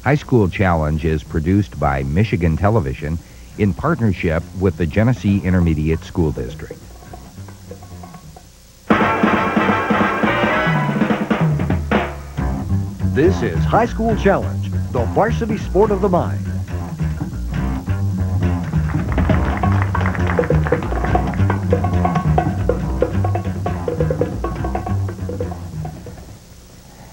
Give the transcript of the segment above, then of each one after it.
High School Challenge is produced by Michigan Television in partnership with the Genesee Intermediate School District. This is High School Challenge, the varsity sport of the mind.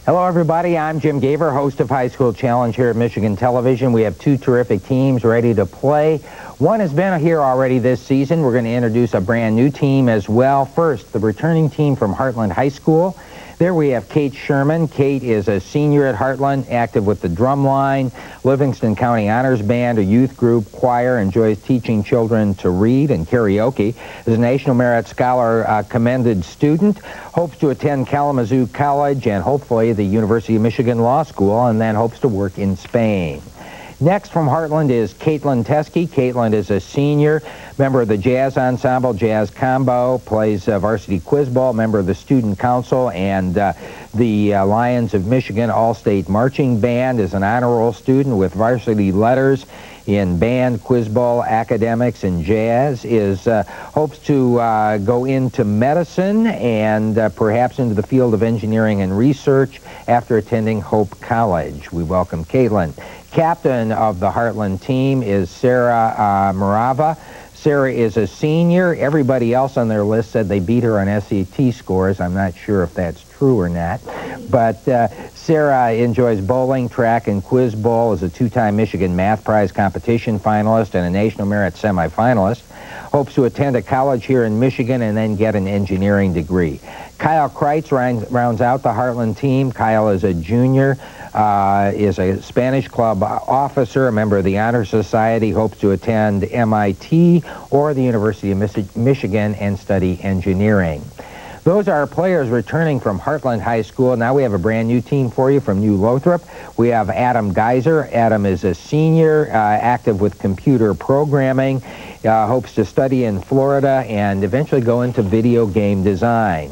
Hello everybody, I'm Jim Gaver, host of High School Challenge here at Michigan Television. We have two terrific teams ready to play. One has been here already this season. We're going to introduce a brand new team as well. First, the returning team from Hartland High School. There we have Kate Sherman. Kate is a senior at Hartland, active with the drum line, Livingston County Honors Band, a youth group, choir, enjoys teaching children to read and karaoke. Is a National Merit Scholar commended student, hopes to attend Kalamazoo College and hopefully the University of Michigan Law School, and then hopes to work in Spain. Next from Hartland is Caitlin Teskey. Caitlin is a senior, member of the jazz ensemble, jazz combo, plays varsity quiz ball, member of the student council and the Lions of Michigan All-State Marching Band, is an honor roll student with varsity letters in band, quiz ball, academics, and jazz, hopes to go into medicine and perhaps into the field of engineering and research after attending Hope College. We welcome Caitlin. Captain of the Hartland team is Sarah Morava. Sarah is a senior. Everybody else on their list said they beat her on SAT scores. I'm not sure if that's true or not. But Sarah enjoys bowling, track, and quiz bowl, is a two-time Michigan Math Prize competition finalist and a National Merit semifinalist. Hopes to attend a college here in Michigan and then get an engineering degree. Kyle Kreitz rounds out the Hartland team. Kyle is a junior, is a Spanish club officer, a member of the Honor Society, hopes to attend MIT or the University of Michigan and study engineering. Those are our players returning from Hartland High School. Now we have a brand new team for you from New Lothrop. We have Adam Geiser. Adam is a senior, active with computer programming, hopes to study in Florida and eventually go into video game design.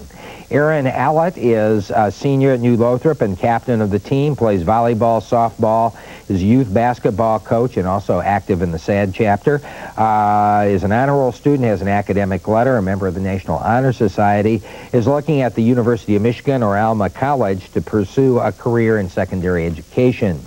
Aaron Allett is a senior at New Lothrop and captain of the team, plays volleyball, softball, is youth basketball coach and also active in the SAD chapter, is an honor roll student, has an academic letter, a member of the National Honor Society, is looking at the University of Michigan or Alma College to pursue a career in secondary education.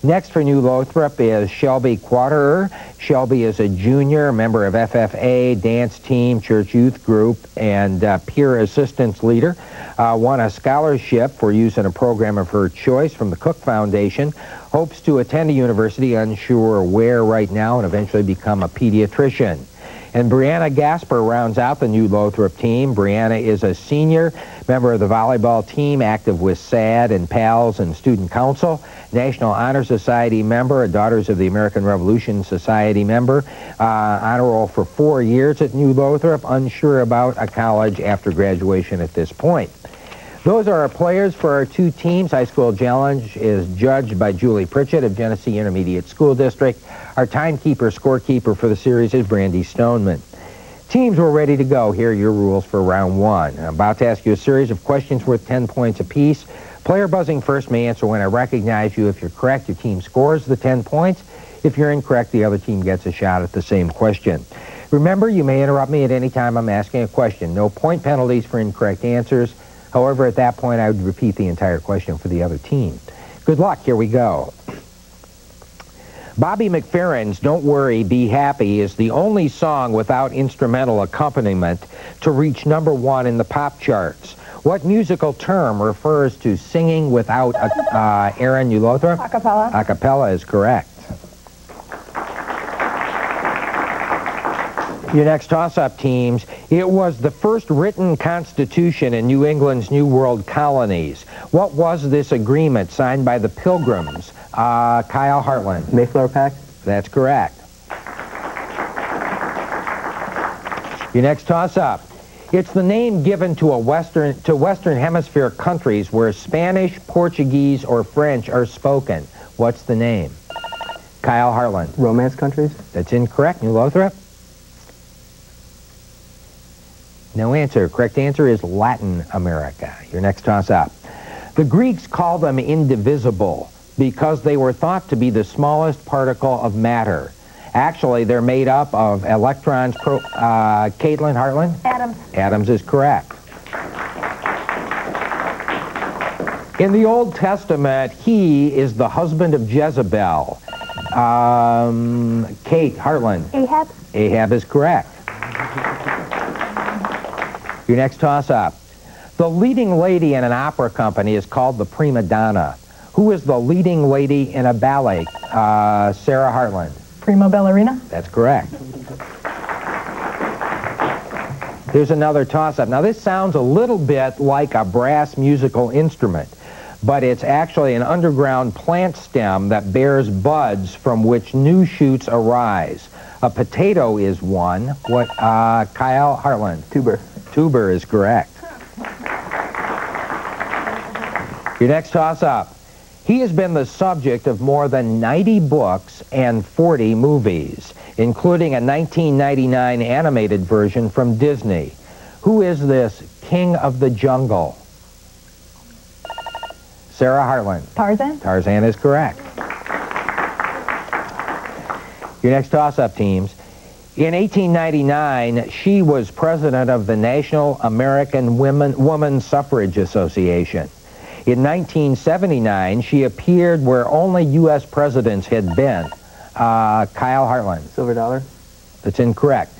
Next for New Lothrop is Shelby Quaterer. Shelby is a junior, member of FFA, dance team, church youth group, and peer assistance leader. Won a scholarship for use in a program of her choice from the Cook Foundation. Hopes to attend a university, unsure where right now, and eventually become a pediatrician. And Brianna Gasper rounds out the New Lothrop team. Brianna is a senior, member of the volleyball team, active with SAD and PALS and Student Council, National Honor Society member, a Daughters of the American Revolution Society member, honor roll for 4 years at New Lothrop, unsure about a college after graduation at this point. Those are our players for our two teams. High School Challenge is judged by Julie Pritchett of Genesee Intermediate School District. Our timekeeper, scorekeeper for the series is Brandy Stoneman. Teams, we're ready to go. Here are your rules for round one. I'm about to ask you a series of questions worth 10 points apiece. Player buzzing first may answer when I recognize you. If you're correct, your team scores the 10 points. If you're incorrect, the other team gets a shot at the same question. Remember, you may interrupt me at any time I'm asking a question. No point penalties for incorrect answers. However, at that point, I would repeat the entire question for the other team. Good luck. Here we go. Bobby McFerrin's Don't Worry, Be Happy is the only song without instrumental accompaniment to reach #1 in the pop charts. What musical term refers to singing without Aaron, New Lothrop? A cappella. A cappella is correct. Your next toss-up teams. It was the first written constitution in New England's New World colonies. What was this agreement signed by the Pilgrims? Kyle Hartland. Mayflower Pact. That's correct. Your next toss-up. It's the name given to Western Hemisphere countries where Spanish, Portuguese, or French are spoken. What's the name? Kyle Hartland. Romance countries. That's incorrect. New Lothrop. No answer. Correct answer is Latin America. Your next toss-up. The Greeks called them indivisible. because they were thought to be the smallest particle of matter. Actually, they're made up of electrons. Caitlin, Hartland? Atoms. Atoms is correct. In the Old Testament, he is the husband of Jezebel. Kate, Hartland? Ahab. Ahab is correct. Your next toss-up. The leading lady in an opera company is called the prima donna. Who is the leading lady in a ballet? Sarah Hartland. Prima ballerina. That's correct. Here's another toss-up. Now, this sounds a little bit like a brass musical instrument, but it's actually an underground plant stem that bears buds from which new shoots arise. A potato is one. What, Kyle Hartland? Tuber. Tuber is correct. Your next toss-up. He has been the subject of more than 90 books and 40 movies, including a 1999 animated version from Disney. Who is this king of the jungle? Sarah Hartland. Tarzan. Tarzan is correct. Your next toss-up, teams. In 1899, she was president of the National American Woman Suffrage Association. In 1979, she appeared where only U.S. presidents had been. Kyle Hartland. Silver dollar. That's incorrect.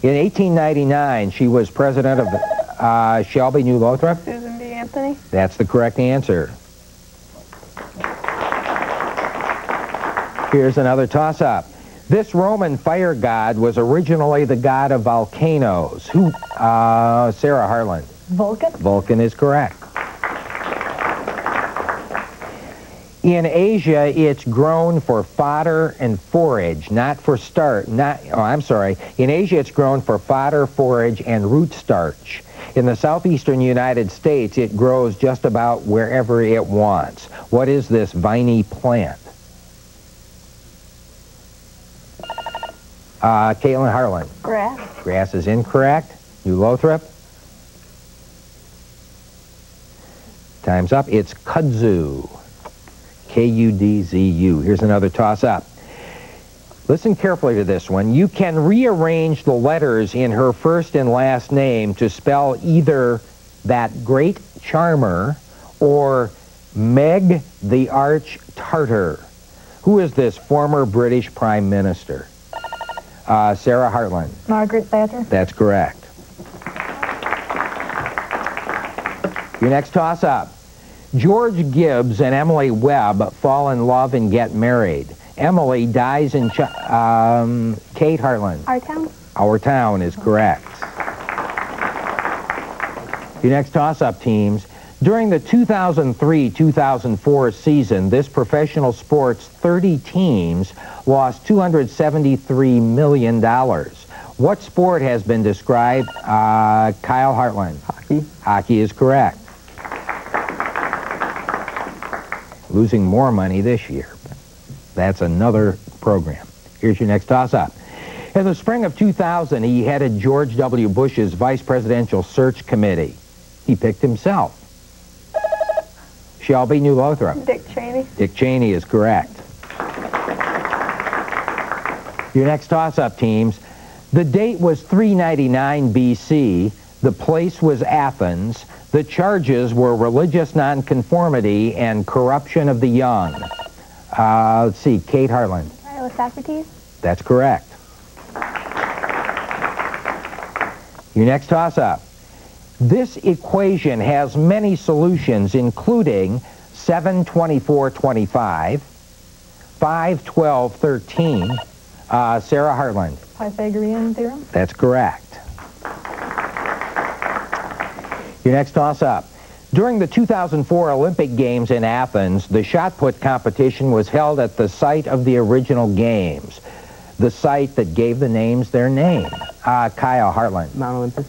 In 1899, she was president of the, Shelby New Lothrop. Susan B. Anthony. That's the correct answer. Here's another toss-up. This Roman fire god was originally the god of volcanoes. Who? Sarah Hartland. Vulcan. Vulcan is correct. In Asia, it's grown for fodder and forage, not for starch. In Asia, it's grown for fodder, forage, and root starch. In the southeastern United States, it grows just about wherever it wants. What is this viney plant? Caitlin Hartland. Grass. Grass is incorrect. New Lothrop. Time's up. It's kudzu. K-U-D-Z-U. Here's another toss-up. Listen carefully to this one. You can rearrange the letters in her first and last name to spell either that great charmer or Meg the Arch Tartar. Who is this former British Prime Minister? Sarah Hartland. Margaret Thatcher. That's correct. Your next toss-up. George Gibbs and Emily Webb fall in love and get married. Emily dies in Kate Hartland. Our town. Our town is correct. Your next toss-up, teams. During the 2003-2004 season, this professional sport's 30 teams lost $273 million. What sport has been described? Kyle Hartland. Hockey. Hockey is correct. Losing more money this year. That's another program. Here's your next toss-up. In the spring of 2000, he headed George W. Bush's Vice Presidential Search Committee. He picked himself. Shelby, New Lothrop. Dick Cheney. Dick Cheney is correct. Your next toss-up, teams. The date was 399 B.C. The place was Athens. The charges were religious nonconformity and corruption of the young. Let's see, Kate Hartland. Socrates. That's correct. Your next toss-up. This equation has many solutions, including 7, 24, 25, 5, 12, 13. Sarah Hartland. Pythagorean theorem. That's correct. Your next toss-up. During the 2004 Olympic Games in Athens, the shot put competition was held at the site of the original games, the site that gave the names their name. Kyle Hartland. Mount Olympus.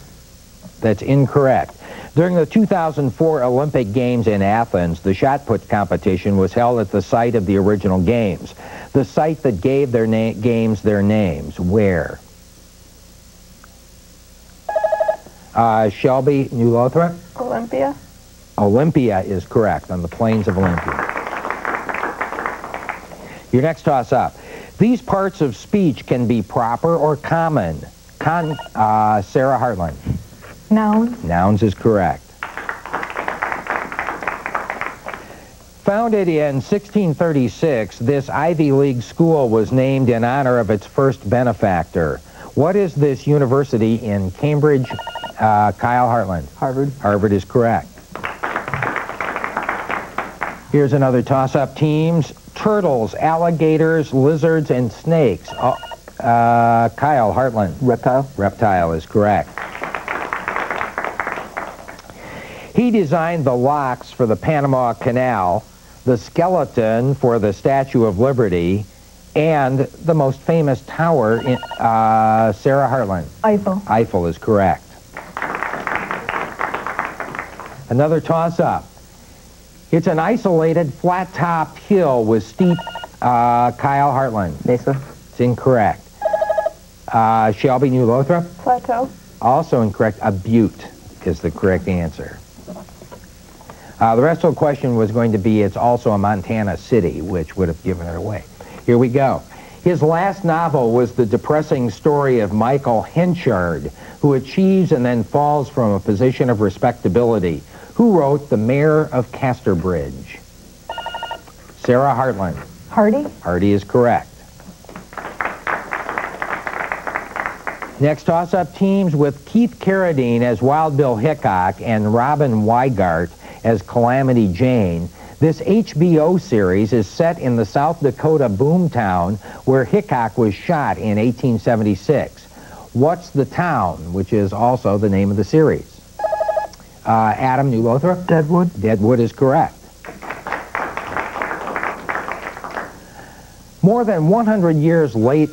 That's incorrect. During the 2004 Olympic Games in Athens, the shot put competition was held at the site of the original games, the site that gave their games their names. Where? Shelby, New Lothrop? Olympia. Olympia is correct, on the plains of Olympia. Your next toss-up. These parts of speech can be proper or common. Sarah Hartland. Nouns. Nouns is correct. Founded in 1636, this Ivy League school was named in honor of its first benefactor. What is this university in Cambridge? Kyle Hartland. Harvard. Harvard is correct. Here's another toss-up. Teams: turtles, alligators, lizards, and snakes. Kyle Hartland. Reptile. Reptile is correct. He designed the locks for the Panama Canal, the skeleton for the Statue of Liberty, and the most famous tower in Sarah Hartland. Eiffel. Eiffel is correct. Another toss-up. It's an isolated, flat-topped hill with steep, Kyle Hartland. Mesa. It's incorrect. Shelby, New Lothrop? Plateau. Also incorrect. A butte is the correct answer. The rest of the question was going to be, it's also a Montana city, which would have given it away. Here we go. His last novel was the depressing story of Michael Henchard, who achieves and then falls from a position of respectability. Who wrote The Mayor of Casterbridge? Sarah Hartland. Hardy. Hardy is correct. Next toss-up. Teams with Keith Carradine as Wild Bill Hickok and Robin Weigart as Calamity Jane. This HBO series is set in the South Dakota boomtown where Hickok was shot in 1876. What's the town, which is also the name of the series? Adam, New Lothrop? Deadwood. Deadwood is correct. More than 100 years late,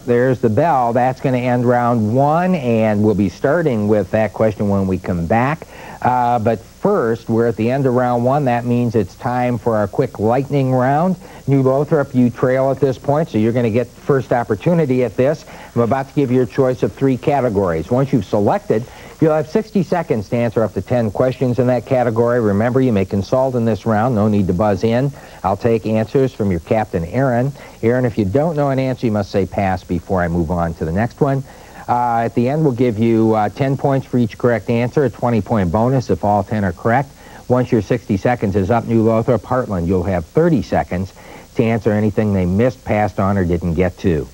there's the bell. That's going to end round one, and we'll be starting with that question when we come back. But first, we're at the end of round one. That means it's time for our quick lightning round. New Lothrop, you trail at this point, so you're going to get first opportunity at this. I'm about to give you a choice of 3 categories. Once you've selected, you'll have 60 seconds to answer up to 10 questions in that category. Remember, you may consult in this round. No need to buzz in. I'll take answers from your captain, Aaron. Aaron, if you don't know an answer, you must say pass before I move on to the next one. At the end, we'll give you 10 points for each correct answer, a 20-point bonus if all 10 are correct. Once your 60 seconds is up, New Lothrop, Hartland, you'll have 30 seconds to answer anything they missed, passed on, or didn't get to.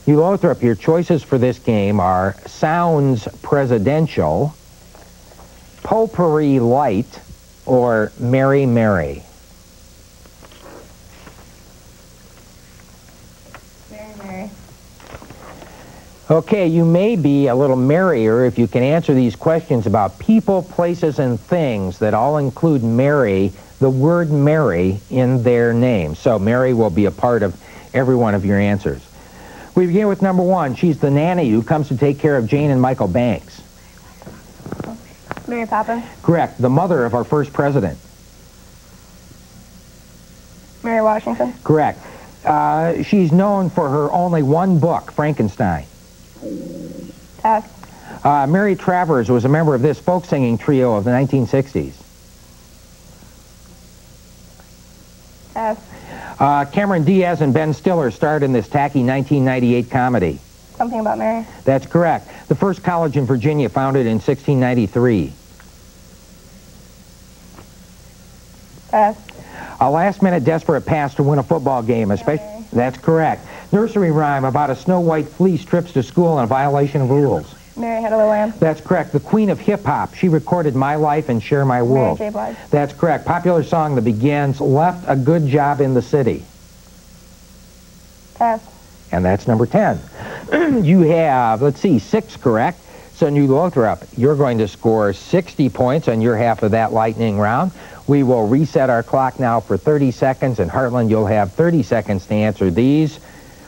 New Lothrop, your choices for this game are Sounds Presidential, Potpourri Light, or Mary Mary. Mary. Okay, you may be a little merrier if you can answer these questions about people, places, and things that all include Mary, the word Mary, in their name. So Mary will be a part of every one of your answers. We begin with number 1. She's the nanny who comes to take care of Jane and Michael Banks. Mary Poppins. Correct. The mother of our first president. Mary Washington. Correct. She's known for her only one book, Frankenstein. Pass. Mary Travers was a member of this folk singing trio of the 1960s. Pass. Cameron Diaz and Ben Stiller starred in this tacky 1998 comedy. Something About Mary. That's correct. The first college in Virginia, founded in 1693. Pass. A last-minute desperate pass to win a football game, especially. Mary. That's correct. Nursery rhyme about a Snow White fleece trips to school in violation of rules. Mary Had a Little Lamb. That's correct. The queen of hip-hop. She recorded My Life and Share My World. Mary J. Blige. That's correct. Popular song that begins, left a good job in the city. Pass. And that's number 10. You have, let's see, 6 correct. So New Lothrop, you're going to score 60 points on your half of that lightning round. We will reset our clock now for 30 seconds, and Hartland, you'll have 30 seconds to answer these.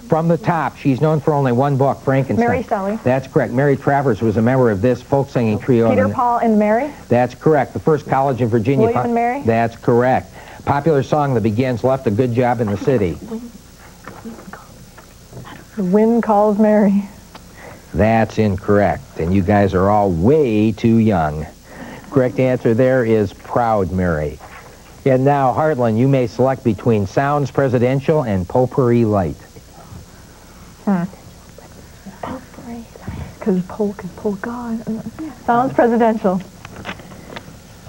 From the top, she's known for only one book, Frankenstein. Mary Shelley. That's correct. Mary Travers was a member of this folk singing trio. Peter, Paul, and Mary. That's correct. The first college in Virginia. William and Mary. That's correct. Popular song that begins, left a good job in the city. The Wind Calls Mary. That's incorrect, and you guys are all way too young. Correct answer there is Proud Mary. And now, Hartland, you may select between Sounds Presidential and Potpourri Light. Because polk is polka. Sounds presidential.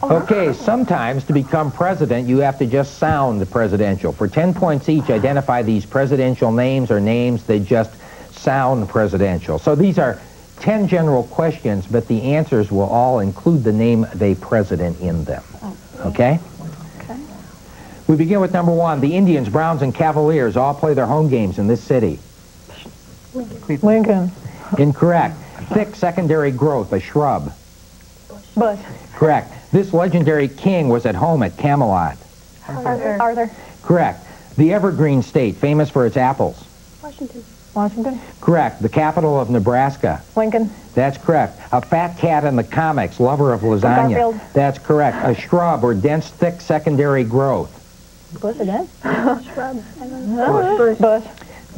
Okay, sometimes to become president, you have to just sound presidential. For 10 points each, identify these presidential names or names that just sound presidential. So these are 10 general questions, but the answers will all include the name of a president in them. Okay? Okay. We begin with number 1. The Indians, Browns, and Cavaliers all play their home games in this city. Lincoln. Incorrect. Thick secondary growth, a shrub. Bush. Correct. This legendary king was at home at Camelot. Arthur. Correct. The Evergreen State, famous for its apples. Washington. Correct. The capital of Nebraska. Lincoln. That's correct. A fat cat in the comics, lover of lasagna. Garfield. That's correct. A shrub or dense, thick secondary growth. Bush again. Bush.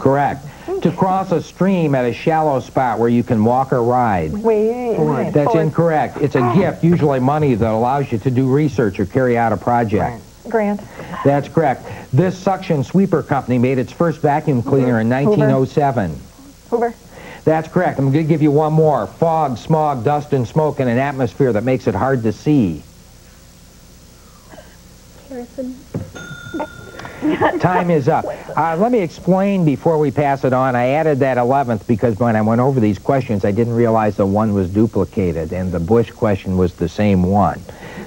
Correct. To cross a stream at a shallow spot where you can walk or ride. Wait. That's incorrect. It's a gift, usually money, that allows you to do research or carry out a project. Grant. That's correct. This suction sweeper company made its first vacuum cleaner in 1907. Hoover. That's correct. I'm going to give you one more. Fog, smog, dust, and smoke in an atmosphere that makes it hard to see. Time is up. Let me explain before we pass it on. I added that 11th because when I went over these questions, I didn't realize the one was duplicated, and the Bush question was the same one.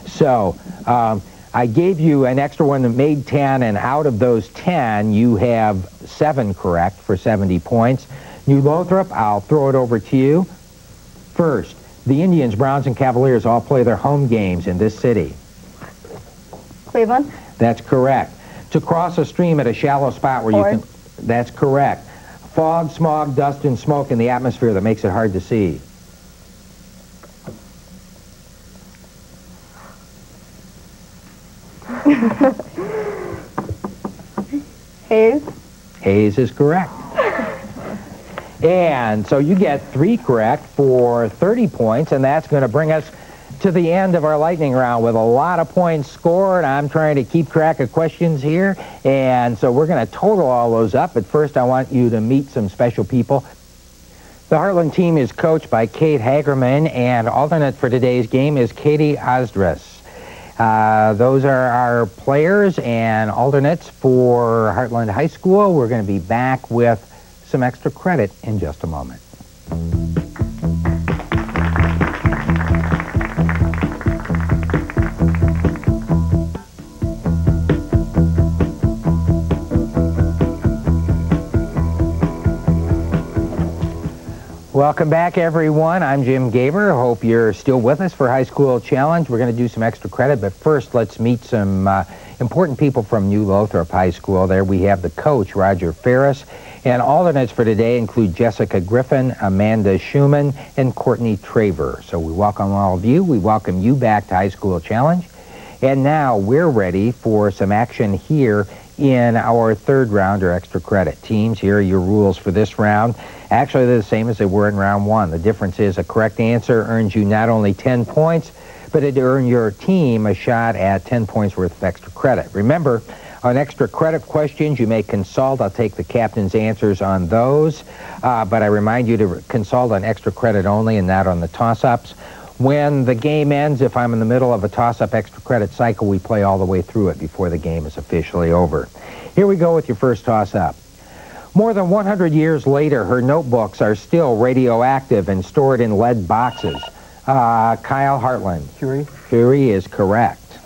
So I gave you an extra one that made 10, and out of those 10, you have 7 correct for 70 points. New Lothrop, I'll throw it over to you. First, the Indians, Browns, and Cavaliers all play their home games in this city. Cleveland. That's correct. To cross a stream at a shallow spot where Ford. you can... That's correct. Fog, smog, dust, and smoke in the atmosphere that makes it hard to see. Hayes. Hayes is correct. And so you get 3 correct for 30 points, and that's going to bring us to the end of our lightning round with a lot of points scored. I'm trying to keep track of questions here, and so we're going to total all those up. But first, I want you to meet some special people. The Hartland team is coached by Kate Hagerman, and alternate for today's game is Katie Osdress. Those are our players and alternates for Hartland High School. We're going to be back with some extra credit in just a moment. Welcome back, everyone. I'm Jim Gaver. Hope you're still with us for High School Challenge. We're going to do some extra credit, but first let's meet some important people from New Lothrop High School. There we have the coach, Roger Ferris, and alternates for today include Jessica Griffin, Amanda Schumann, and Courtney Traver. So we welcome all of you. We welcome you back to High School Challenge. And now we're ready for some action here in our third round, or extra credit. Teams, here are your rules for this round. Actually, they're the same as they were in round 1. The difference is a correct answer earns you not only 10 points, but it earns your team a shot at 10 points worth of extra credit. Remember, on extra credit questions, you may consult. I'll take the captain's answers on those, but I remind you to consult on extra credit only and not on the toss-ups. When the game ends, if I'm in the middle of a toss-up extra credit cycle, we play all the way through it before the game is officially over. Here we go with your first toss-up. More than 100 years later, her notebooks are still radioactive and stored in lead boxes. Kyle Hartland. Curie. Curie is correct.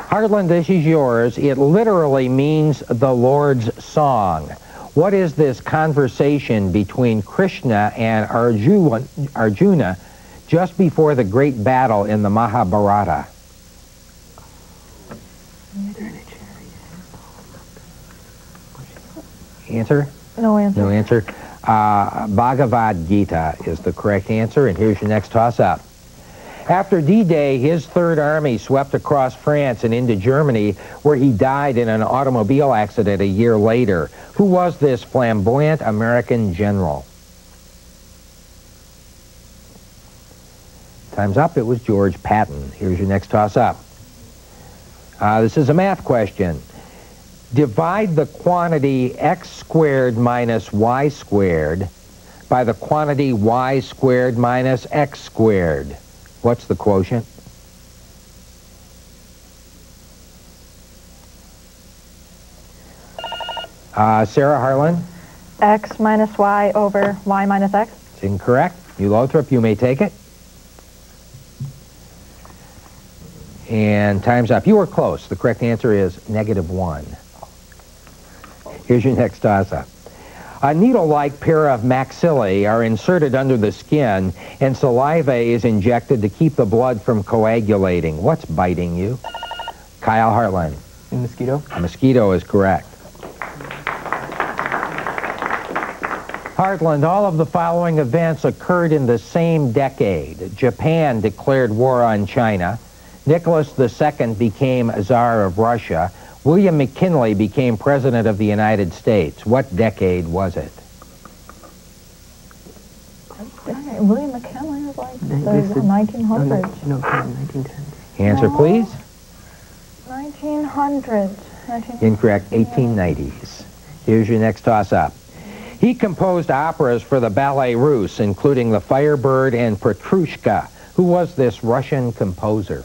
Hartland, this is yours. It literally means the Lord's song. What is this conversation between Krishna and Arjuna just before the great battle in the Mahabharata? Answer? No answer. No answer. Bhagavad Gita is the correct answer, and here's your next toss-up. After D-Day, his Third Army swept across France and into Germany, where he died in an automobile accident a year later. Who was this flamboyant American general? Time's up. It was George Patton. Here's your next toss-up. This is a math question. Divide the quantity x squared minus y squared by the quantity y squared minus x squared. What's the quotient? Sarah, Harlan? X minus y over y minus x. It's incorrect. You, Lothrop, you may take it. And time's up. You were close. The correct answer is -1. Here's your next toss-up. A needle-like pair of maxillae are inserted under the skin, and saliva is injected to keep the blood from coagulating. What's biting you? Kyle, Hartland. A mosquito? A mosquito is correct. Hartland, all of the following events occurred in the same decade. Japan declared war on China. Nicholas II became Tsar of Russia. William McKinley became President of the United States. What decade was it? William McKinley was like the 1900s. No, 1910. Answer, please. 1900s. Incorrect. 1890s. Here's your next toss-up. He composed operas for the Ballet Russe, including The Firebird and Petrushka. Who was this Russian composer?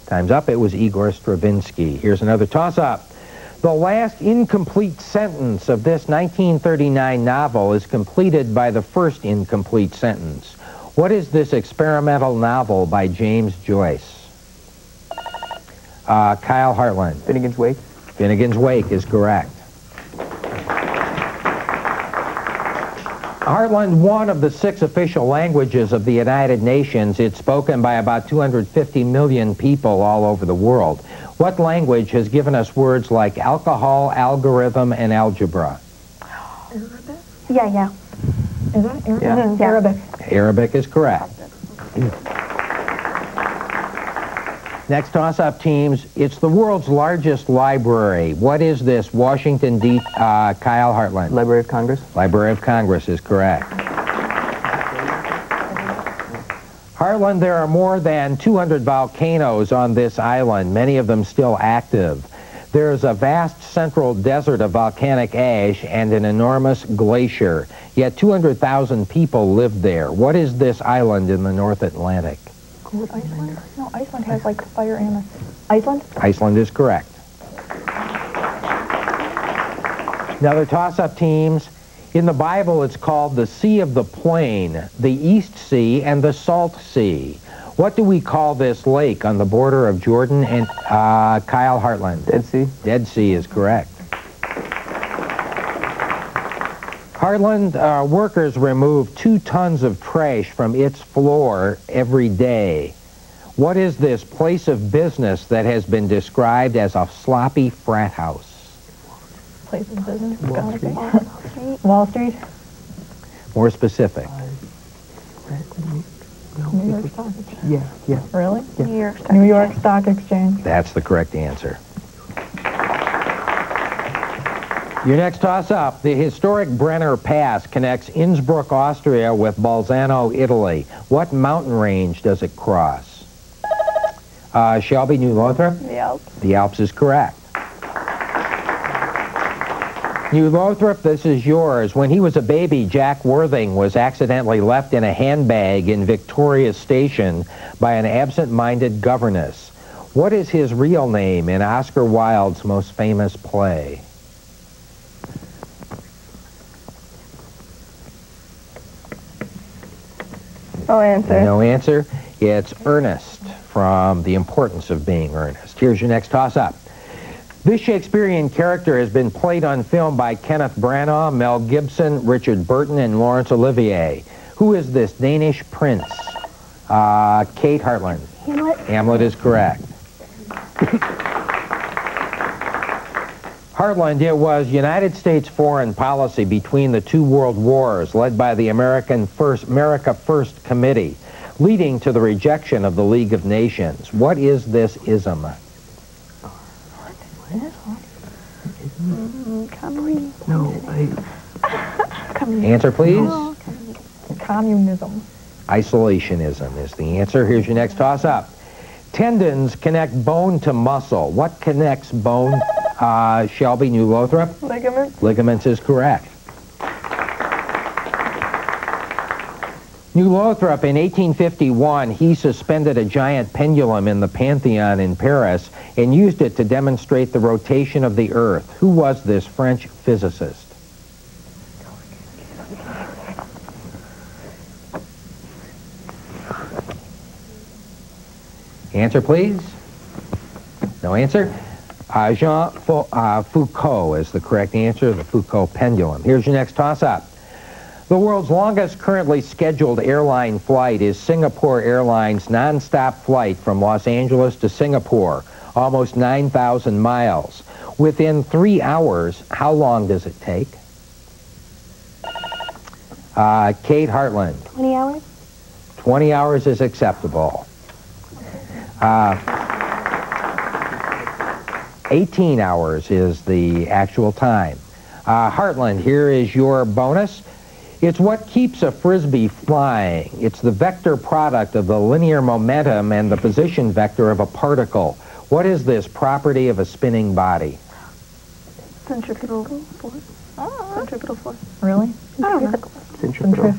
Time's up. It was Igor Stravinsky. Here's another toss-up. The last incomplete sentence of this 1939 novel is completed by the first incomplete sentence. What is this experimental novel by James Joyce? Kyle, Hartland. Finnegan's Wake? Finnegan's Wake is correct. Hartland, one of the 6 official languages of the United Nations. It's spoken by about 250 million people all over the world. What language has given us words like alcohol, algorithm, and algebra? Arabic? Yeah. Is that Arabic? Yeah. It's Arabic. Arabic is correct. Next toss-up, teams. It's the world's largest library. What is this? Washington, D. Kyle, Hartland. Library of Congress? Library of Congress is correct. Hartland, there are more than 200 volcanoes on this island, many of them still active. There's a vast central desert of volcanic ash and an enormous glacier, yet 200,000 people live there. What is this island in the North Atlantic? Iceland? No, Iceland has like fire and Iceland? Iceland is correct. Another toss-up, teams. In the Bible, it's called the Sea of the Plain, the East Sea, and the Salt Sea. What do we call this lake on the border of Jordan and Kyle, Hartland? Dead Sea? Dead Sea is correct. Hartland, workers remove 2 tons of trash from its floor every day. What is this place of business that has been described as a sloppy frat house? Place of business? Wall Street. Wall Street? More specific. New York Stock Exchange. Yeah. Really? Yeah. New York Stock Exchange. That's the correct answer. Your next toss-up. The historic Brenner Pass connects Innsbruck, Austria with Bolzano, Italy. What mountain range does it cross? Shelby, New Lothrop? The Alps. The Alps is correct. New Lothrop, this is yours. When he was a baby, Jack Worthing was accidentally left in a handbag in Victoria Station by an absent-minded governess. What is his real name in Oscar Wilde's most famous play? No answer. No answer. It's Ernest from The Importance of Being Earnest. Here's your next toss-up. This Shakespearean character has been played on film by Kenneth Branagh, Mel Gibson, Richard Burton, and Laurence Olivier. Who is this Danish prince? Kate, Hartland. Hamlet. Hamlet is correct. Hartland, it was United States foreign policy between the 2 world wars led by the America First Committee, leading to the rejection of the League of Nations. What is this ism? No, Answer, please. Communism. Isolationism is the answer. Here's your next toss-up. Tendons connect bone to muscle. What connects bone, Shelby, New Lothrop? Ligaments. Ligaments is correct. New Lothrop, in 1851, he suspended a giant pendulum in the Pantheon in Paris and used it to demonstrate the rotation of the Earth. Who was this French physicist? Answer, please. No answer? Jean Foucault is the correct answer, the Foucault pendulum. Here's your next toss-up. The world's longest currently scheduled airline flight is Singapore Airlines' non-stop flight from Los Angeles to Singapore, almost 9,000 miles. Within 3 hours, how long does it take? Kate Hartland. 20 hours? 20 hours is acceptable. 18 hours is the actual time. Hartland, here is your bonus. It's what keeps a Frisbee flying. It's the vector product of the linear momentum and the position vector of a particle. What is this property of a spinning body? Centripetal force. Centripetal force. Really? I don't know. Centripetal.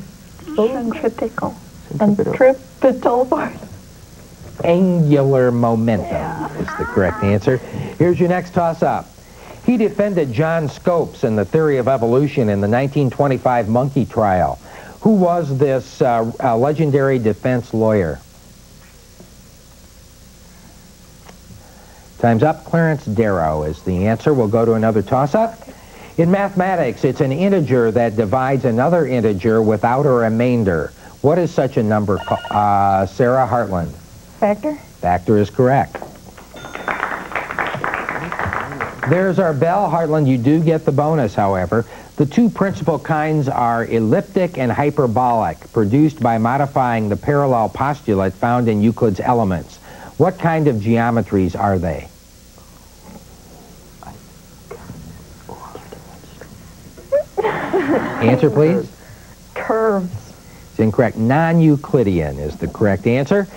Centripetal. Centripetal. Centripetal force. Angular momentum is the correct answer. Here's your next toss-up. He defended John Scopes and the theory of evolution in the 1925 monkey trial. Who was this legendary defense lawyer? Time's up. Clarence Darrow is the answer. We'll go to another toss-up. In mathematics, it's an integer that divides another integer without a remainder. What is such a number called? Sarah Hartland. Factor. Factor is correct. There's our bell, Hartland. You do get the bonus, however. The two principal kinds are elliptic and hyperbolic, produced by modifying the parallel postulate found in Euclid's Elements. What kind of geometries are they? Answer, please. Curves. It's incorrect. Non-Euclidean is the correct answer.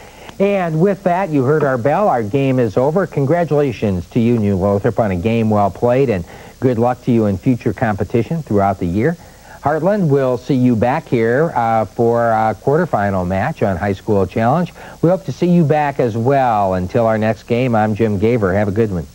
And with that, you heard our bell. Our game is over. Congratulations to you, New Lothrop, on a game well played, and good luck to you in future competition throughout the year. Hartland, we'll see you back here for a quarterfinal match on High School Challenge. We hope to see you back as well. Until our next game, I'm Jim Gaver. Have a good one.